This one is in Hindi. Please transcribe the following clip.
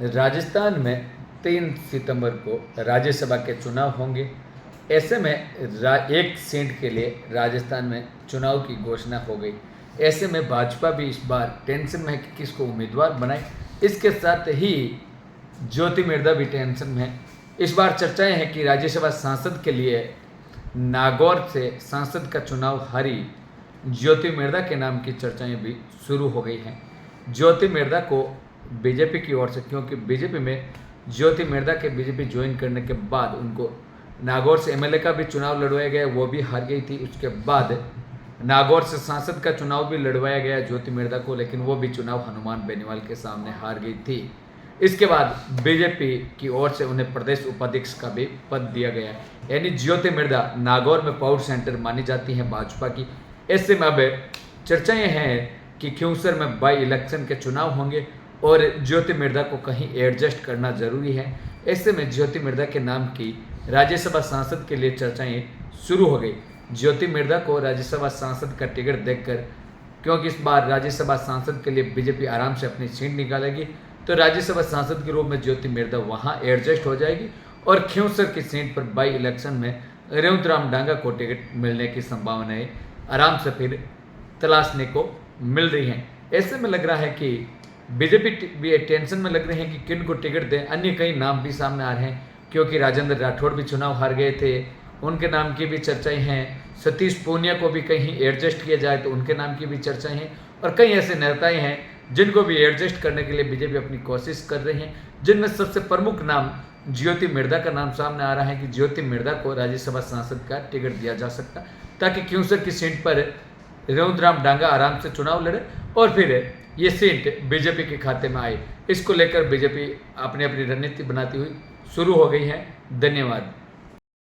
राजस्थान में 3 सितंबर को राज्यसभा के चुनाव होंगे। ऐसे में एक सीट के लिए राजस्थान में चुनाव की घोषणा हो गई। ऐसे में भाजपा भी इस बार टेंशन में है कि किसको उम्मीदवार बनाए। इसके साथ ही ज्योति मिर्धा भी टेंशन में है। इस बार चर्चाएं हैं कि राज्यसभा सांसद के लिए नागौर से सांसद का चुनाव हारी ज्योति मिर्धा के नाम की चर्चाएं भी शुरू हो गई हैं। ज्योति मिर्धा को बीजेपी की ओर से, क्योंकि बीजेपी में ज्योति मिर्धा के बीजेपी ज्वाइन करने के बाद उनको नागौर से एमएलए का भी चुनाव लड़वाया गया, वो भी हार गई थी। उसके बाद नागौर से सांसद का चुनाव भी लड़वाया गया ज्योति मिर्धा को, लेकिन वो भी चुनाव हनुमान बेनीवाल के सामने हार गई थी। इसके बाद बीजेपी की ओर से उन्हें प्रदेश उपाध्यक्ष का भी पद दिया गया। यानी ज्योति मिर्धा नागौर में पावर सेंटर मानी जाती है भाजपा की। ऐसे में अब चर्चाएं हैं कि खिंवसर में बाई इलेक्शन के चुनाव होंगे और ज्योति मिर्धा को कहीं एडजस्ट करना जरूरी है। ऐसे में ज्योति मिर्धा के नाम की राज्यसभा सांसद के लिए चर्चाएं शुरू हो गई। ज्योति मिर्धा को राज्यसभा सांसद का टिकट देकर, क्योंकि इस बार राज्यसभा सांसद के लिए बीजेपी आराम से अपनी सीट निकालेगी, तो राज्यसभा सांसद के रूप में ज्योति मिर्धा वहां एडजस्ट हो जाएगी और खिंवसर की सीट पर बाई इलेक्शन में रेवंतराम डांगा को टिकट मिलने की संभावनाएं आराम से फिर तलाशने को मिल रही हैं। ऐसे में लग रहा है कि बीजेपी भी टेंशन में लग रहे हैं कि किन को टिकट दें। अन्य कई नाम भी सामने आ रहे हैं, क्योंकि राजेंद्र राठौड़ भी चुनाव हार गए थे, उनके नाम की भी चर्चाएं हैं। सतीश पूनिया को भी कहीं एडजस्ट किया जाए तो उनके नाम की भी चर्चाएं हैं। और कई ऐसे नेताएं हैं जिनको भी एडजस्ट करने के लिए बीजेपी अपनी कोशिश कर रही है, जिनमें सबसे प्रमुख नाम ज्योति मिर्धा का नाम सामने आ रहा है कि ज्योति मिर्धा को राज्यसभा सांसद का टिकट दिया जा सकता, ताकि खिंवसर की सीट पर रेवंतराम डांगा आराम से चुनाव लड़े और फिर ये सीट बीजेपी के खाते में आए। इसको लेकर बीजेपी अपनी अपनी रणनीति बनाती हुई शुरू हो गई है। धन्यवाद।